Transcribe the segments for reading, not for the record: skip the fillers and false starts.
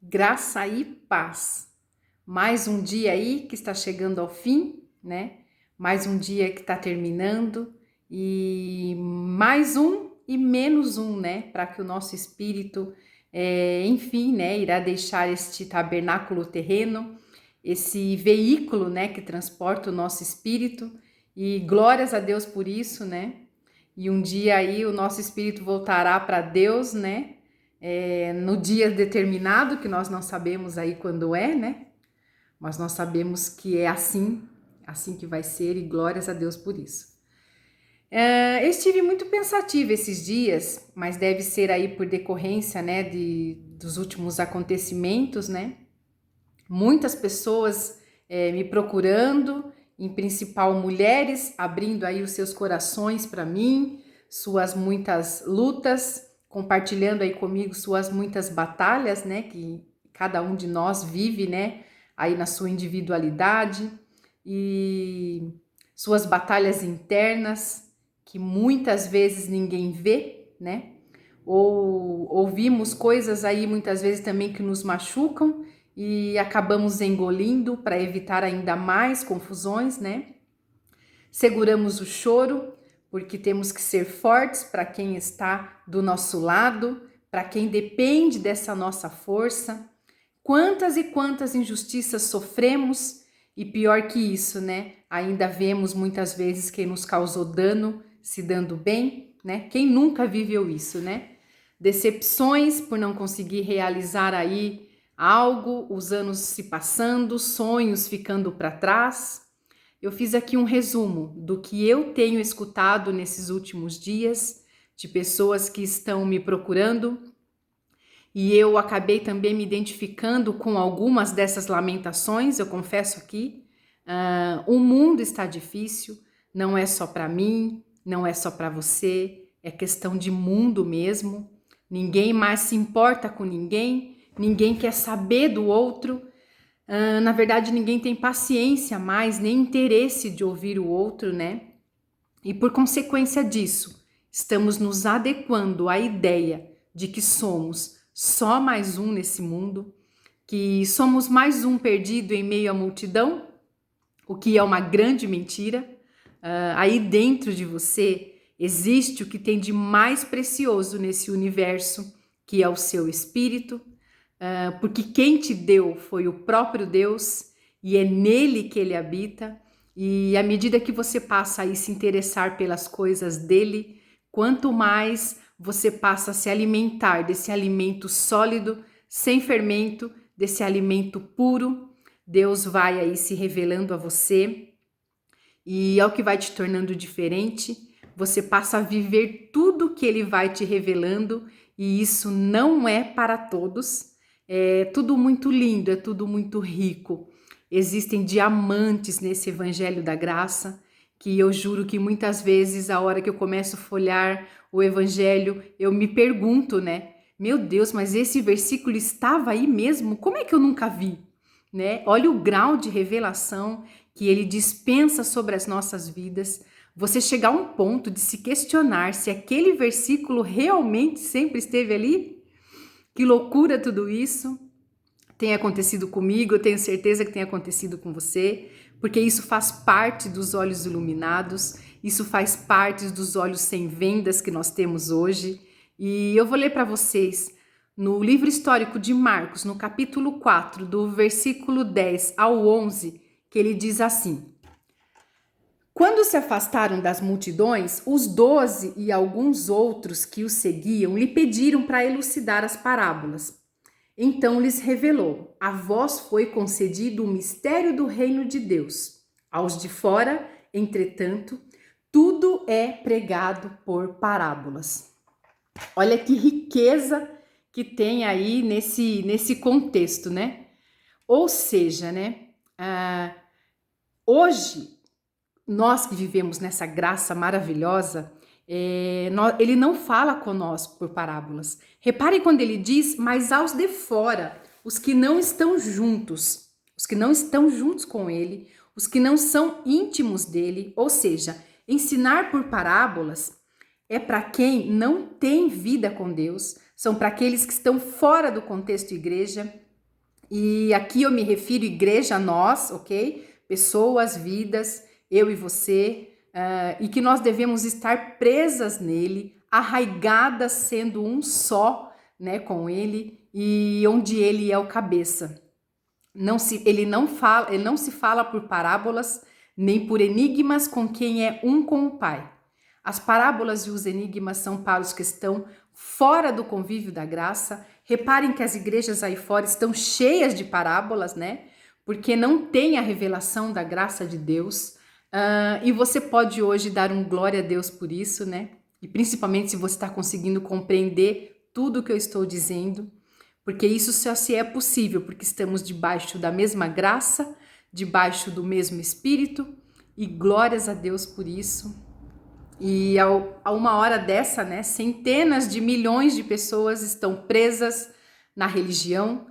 Graça e paz. Mais um dia aí que está chegando ao fim, né? Mais um dia que está terminando e mais um e menos um, né? Para que o nosso espírito, enfim, né? Irá deixar este tabernáculo terreno, esse veículo, né? Que transporta o nosso espírito e glórias a Deus por isso, né? E um dia aí o nosso espírito voltará para Deus, né? No dia determinado, que nós não sabemos aí quando é, né? Mas nós sabemos que é assim que vai ser, e glórias a Deus por isso. Eu estive muito pensativa esses dias, mas deve ser aí por decorrência, né, dos últimos acontecimentos, né? Muitas pessoas me procurando, em principal mulheres, abrindo aí os seus corações para mim, suas muitas lutas, compartilhando aí comigo suas muitas batalhas, né, que cada um de nós vive, né, aí na sua individualidade e suas batalhas internas que muitas vezes ninguém vê, né? Ou ouvimos coisas aí muitas vezes também que nos machucam e acabamos engolindo para evitar ainda mais confusões, né? Seguramos o choro porque temos que ser fortes para quem está do nosso lado, para quem depende dessa nossa força. Quantas e quantas injustiças sofremos e pior que isso, né? Ainda vemos muitas vezes quem nos causou dano se dando bem, né? Quem nunca viveu isso, né? Decepções por não conseguir realizar aí algo, os anos se passando, sonhos ficando para trás. Eu fiz aqui um resumo do que eu tenho escutado nesses últimos dias, de pessoas que estão me procurando, e eu acabei também me identificando com algumas dessas lamentações, eu confesso aqui. O mundo está difícil, não é só para mim, não é só para você, é questão de mundo mesmo. Ninguém mais se importa com ninguém, ninguém quer saber do outro. Na verdade, ninguém tem paciência mais, nem interesse de ouvir o outro, né? E por consequência disso, estamos nos adequando à ideia de que somos só mais um nesse mundo, que somos mais um perdido em meio à multidão, o que é uma grande mentira. Aí dentro de você existe o que tem de mais precioso nesse universo, que é o seu espírito, porque quem te deu foi o próprio Deus e é nele que ele habita. E à medida que você passa a se interessar pelas coisas dele, quanto mais você passa a se alimentar desse alimento sólido, sem fermento, desse alimento puro, Deus vai aí se revelando a você e é o que vai te tornando diferente. Você passa a viver tudo que ele vai te revelando e isso não é para todos. É tudo muito lindo, é tudo muito rico. Existem diamantes nesse evangelho da graça que eu juro que muitas vezes, a hora que eu começo a folhear o evangelho, eu me pergunto, né? Meu Deus, mas esse versículo estava aí mesmo? Como é que eu nunca vi? Né? Olha o grau de revelação que ele dispensa sobre as nossas vidas. Você chegar a um ponto de se questionar se aquele versículo realmente sempre esteve ali? Que loucura tudo isso! Tem acontecido comigo, eu tenho certeza que tem acontecido com você, porque isso faz parte dos olhos iluminados, isso faz parte dos olhos sem vendas que nós temos hoje. E eu vou ler para vocês no livro histórico de Marcos, no capítulo 4, do versículo 10 ao 11, que ele diz assim: Quando se afastaram das multidões, os 12 e alguns outros que o seguiam lhe pediram para elucidar as parábolas. Então lhes revelou: a vós foi concedido o mistério do reino de Deus. Aos de fora, entretanto, tudo é pregado por parábolas. Olha que riqueza que tem aí nesse contexto, né? Ou seja, né? Hoje, nós que vivemos nessa graça maravilhosa, ele não fala conosco por parábolas. Reparem quando ele diz, mas aos de fora, os que não estão juntos, os que não estão juntos com ele, os que não são íntimos dele, ou seja, ensinar por parábolas é para quem não tem vida com Deus, são para aqueles que estão fora do contexto igreja, E aqui eu me refiro igreja a nós, ok? Pessoas, vidas, eu e você, e que nós devemos estar presas nele, arraigadas sendo um só, né, com ele, e onde ele é o cabeça. Ele não se fala por parábolas, nem por enigmas com quem é um com o Pai. As parábolas e os enigmas são para os que estão fora do convívio da graça. Reparem que as igrejas aí fora estão cheias de parábolas, né? Porque não tem a revelação da graça de Deus. E você pode hoje dar um glória a Deus por isso, né? E principalmente se você está conseguindo compreender tudo o que eu estou dizendo, porque isso só se é possível porque estamos debaixo da mesma graça, debaixo do mesmo Espírito, e glórias a Deus por isso. E a uma hora dessa, né, centenas de milhões de pessoas estão presas na religião,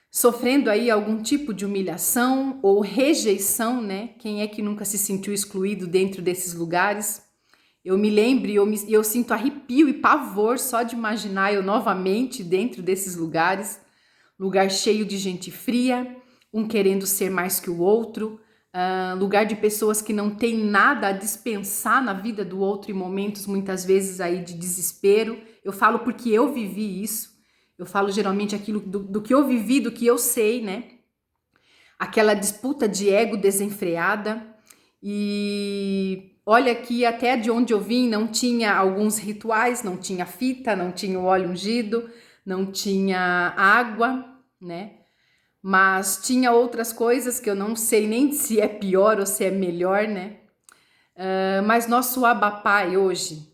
sofrendo aí algum tipo de humilhação ou rejeição, né? Quem é que nunca se sentiu excluído dentro desses lugares? Eu me lembro e eu sinto arrepio e pavor só de imaginar eu novamente dentro desses lugares, lugar cheio de gente fria, um querendo ser mais que o outro, lugar de pessoas que não têm nada a dispensar na vida do outro em momentos muitas vezes aí de desespero. Eu falo porque eu vivi isso, eu falo geralmente aquilo do que eu vivi, do que eu sei, né? Aquela disputa de ego desenfreada. E olha que até de onde eu vim não tinha alguns rituais, não tinha fita, não tinha o óleo ungido, não tinha água, né? Mas tinha outras coisas que eu não sei nem se é pior ou se é melhor, né? Mas nosso Abba Pai hoje,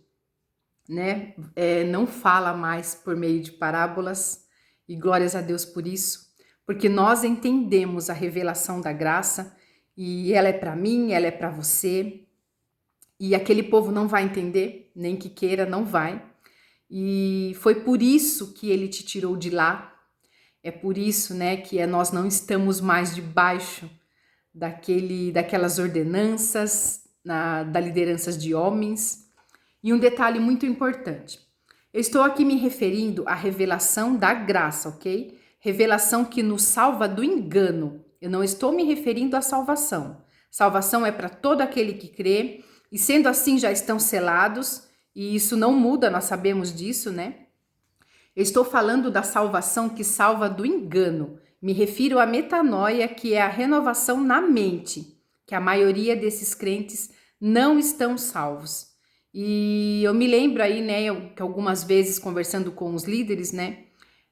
né, não fala mais por meio de parábolas, e glórias a Deus por isso, porque nós entendemos a revelação da graça, e ela é para mim, ela é para você, e aquele povo não vai entender, nem que queira, não vai. E foi por isso que ele te tirou de lá. É por isso, né, que nós não estamos mais debaixo daquelas ordenanças, da lideranças de homens. E um detalhe muito importante. Eu estou aqui me referindo à revelação da graça, ok? Revelação que nos salva do engano. Eu não estou me referindo à salvação. Salvação é para todo aquele que crê, e sendo assim já estão selados, e isso não muda, nós sabemos disso, né? Eu estou falando da salvação que salva do engano. Me refiro à metanoia, que é a renovação na mente, que a maioria desses crentes não estão salvos. E eu me lembro aí, né, que algumas vezes conversando com os líderes, né,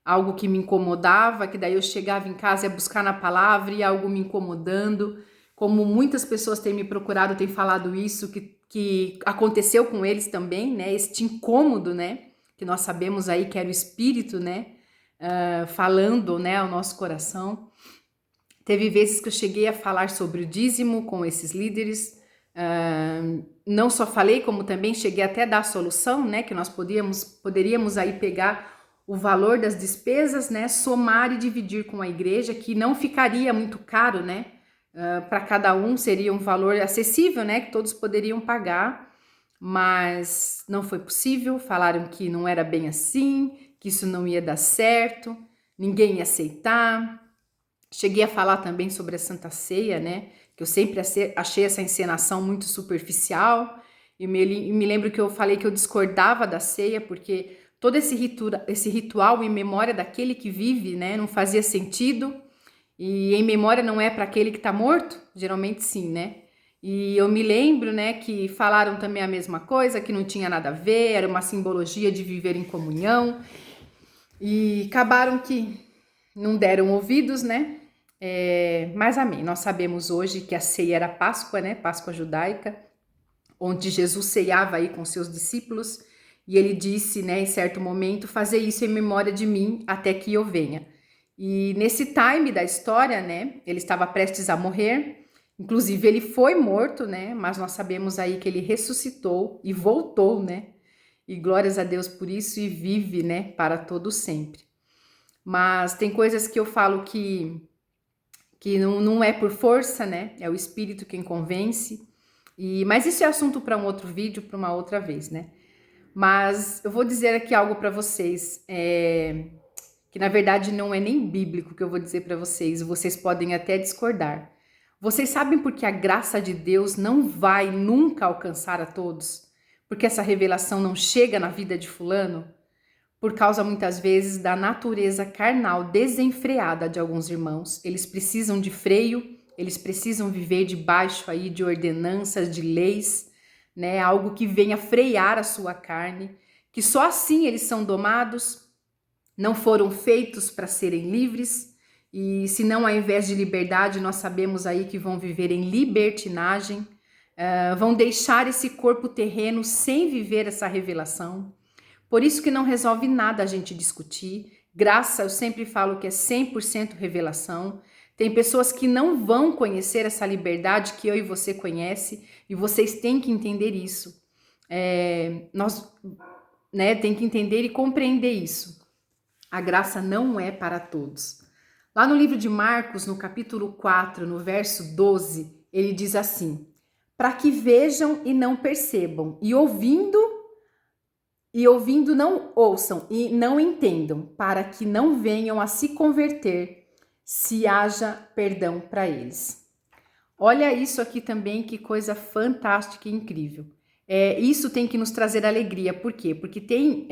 algo que me incomodava, que daí eu chegava em casa e ia buscar na palavra e algo me incomodando, como muitas pessoas têm me procurado, têm falado isso, que aconteceu com eles também, né, este incômodo, né, que nós sabemos aí que era o Espírito, né, falando, né, ao nosso coração. Teve vezes que eu cheguei a falar sobre o dízimo com esses líderes, não só falei, como também cheguei até a dar a solução, né, que nós poderíamos aí pegar o valor das despesas, né, somar e dividir com a igreja, que não ficaria muito caro, né, para cada um seria um valor acessível, né, que todos poderiam pagar, mas não foi possível, falaram que não era bem assim, que isso não ia dar certo, ninguém ia aceitar. Cheguei a falar também sobre a Santa Ceia, né, que eu sempre achei essa encenação muito superficial, e me lembro que eu falei que eu discordava da ceia, porque todo esse ritual em memória daquele que vive, né, não fazia sentido, e em memória não é para aquele que está morto? Geralmente sim, né? E eu me lembro, né, que falaram também a mesma coisa, que não tinha nada a ver, era uma simbologia de viver em comunhão, e acabaram que não deram ouvidos, né? Mas amém, nós sabemos hoje que a ceia era Páscoa, né? Páscoa judaica, onde Jesus ceava aí com seus discípulos, e ele disse, né, em certo momento, fazer isso em memória de mim até que eu venha. E nesse time da história, né, ele estava prestes a morrer, inclusive ele foi morto, né, mas nós sabemos aí que ele ressuscitou e voltou, né, e glórias a Deus por isso, e vive, né, para todo sempre. Mas tem coisas que eu falo que não é por força, né, é o Espírito quem convence, mas isso é assunto para um outro vídeo, para uma outra vez, né. Mas eu vou dizer aqui algo para vocês, que na verdade não é nem bíblico que eu vou dizer para vocês, vocês podem até discordar. Vocês sabem por que a graça de Deus não vai nunca alcançar a todos? Porque essa revelação não chega na vida de fulano? Por causa muitas vezes da natureza carnal desenfreada de alguns irmãos. Eles precisam de freio, eles precisam viver debaixo aí de ordenanças, de leis, né? Algo que venha frear a sua carne, que só assim eles são domados, não foram feitos para serem livres, e se não, ao invés de liberdade, nós sabemos aí que vão viver em libertinagem, vão deixar esse corpo terreno sem viver essa revelação. Por isso que não resolve nada a gente discutir. Graça, eu sempre falo que é 100% revelação. Tem pessoas que não vão conhecer essa liberdade que eu e você conhece, e vocês têm que entender isso. Nós tem que entender e compreender isso. A graça não é para todos. Lá no livro de Marcos, no capítulo 4, no verso 12, ele diz assim: para que vejam e não percebam, e ouvindo não ouçam e não entendam, para que não venham a se converter, se haja perdão para eles. Olha isso aqui também, que coisa fantástica e incrível. Isso tem que nos trazer alegria. Por quê? Porque tem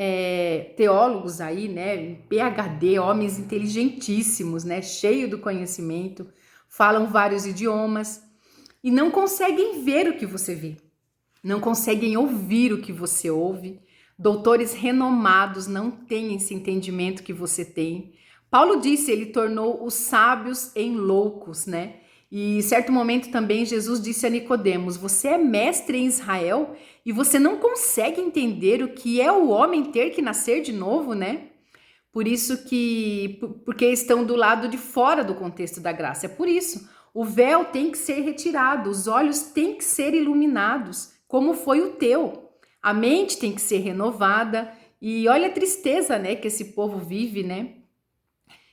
teólogos aí, né, PhD, homens inteligentíssimos, né, cheio do conhecimento, falam vários idiomas e não conseguem ver o que você vê, não conseguem ouvir o que você ouve. Doutores renomados não têm esse entendimento que você tem. Paulo disse, ele tornou os sábios em loucos, né? E em certo momento também Jesus disse a Nicodemos: você é mestre em Israel e você não consegue entender o que é o homem ter que nascer de novo, né? Porque estão do lado de fora do contexto da graça. É por isso, o véu tem que ser retirado, os olhos têm que ser iluminados, como foi o teu. A mente tem que ser renovada. E olha a tristeza, né, que esse povo vive, né?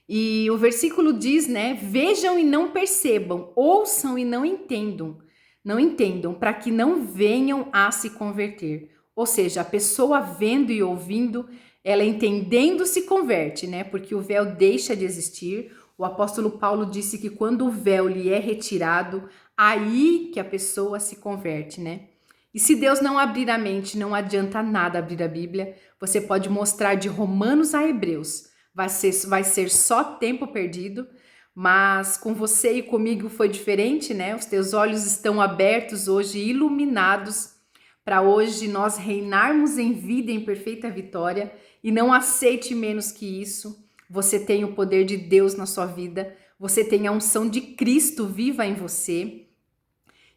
E o versículo diz, né, vejam e não percebam, ouçam e não entendam, para que não venham a se converter. Ou seja, a pessoa vendo e ouvindo, ela entendendo se converte, né, porque o véu deixa de existir. O apóstolo Paulo disse que quando o véu lhe é retirado, aí que a pessoa se converte, né? E se Deus não abrir a mente, não adianta nada abrir a Bíblia. Você pode mostrar de Romanos a Hebreus. Vai ser só tempo perdido, mas com você e comigo foi diferente, né? Os teus olhos estão abertos hoje, iluminados, para hoje nós reinarmos em vida, em perfeita vitória, e não aceite menos que isso. Você tem o poder de Deus na sua vida, você tem a unção de Cristo viva em você.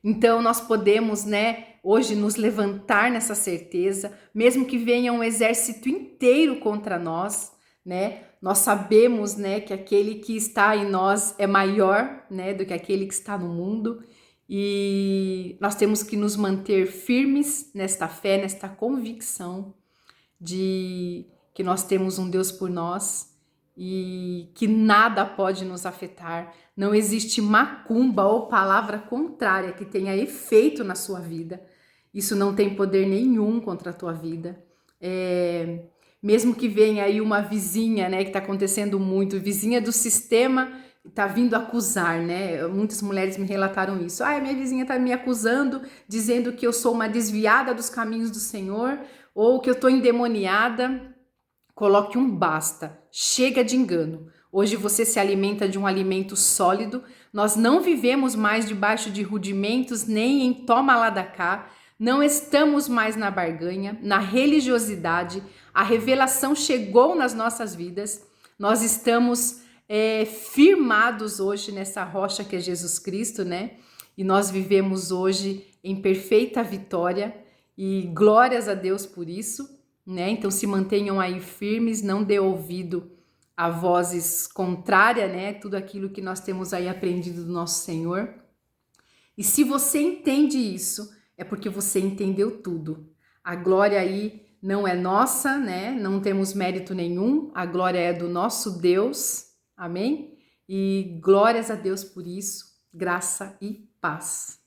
Então nós podemos, né, hoje nos levantar nessa certeza, mesmo que venha um exército inteiro contra nós, né? Nós sabemos, né, que aquele que está em nós é maior, né, do que aquele que está no mundo, e nós temos que nos manter firmes nesta fé, nesta convicção de que nós temos um Deus por nós e que nada pode nos afetar. Não existe macumba ou palavra contrária que tenha efeito na sua vida. Isso não tem poder nenhum contra a tua vida. Mesmo que venha aí uma vizinha, né, que está acontecendo muito, vizinha do sistema, está vindo acusar, né? Muitas mulheres me relataram isso. A minha vizinha está me acusando, dizendo que eu sou uma desviada dos caminhos do Senhor, ou que eu estou endemoniada. Coloque um basta, chega de engano. Hoje você se alimenta de um alimento sólido, nós não vivemos mais debaixo de rudimentos, nem em toma lá da cá, não estamos mais na barganha, na religiosidade. A revelação chegou nas nossas vidas, nós estamos firmados hoje nessa rocha que é Jesus Cristo, né? E nós vivemos hoje em perfeita vitória e glórias a Deus por isso, né? Então se mantenham aí firmes, não dê ouvido a vozes contrárias, né? Tudo aquilo que nós temos aí aprendido do nosso Senhor. E se você entende isso, é porque você entendeu tudo. A glória aí não é nossa, né? Não temos mérito nenhum. A glória é do nosso Deus. Amém? E glórias a Deus por isso. Graça e paz.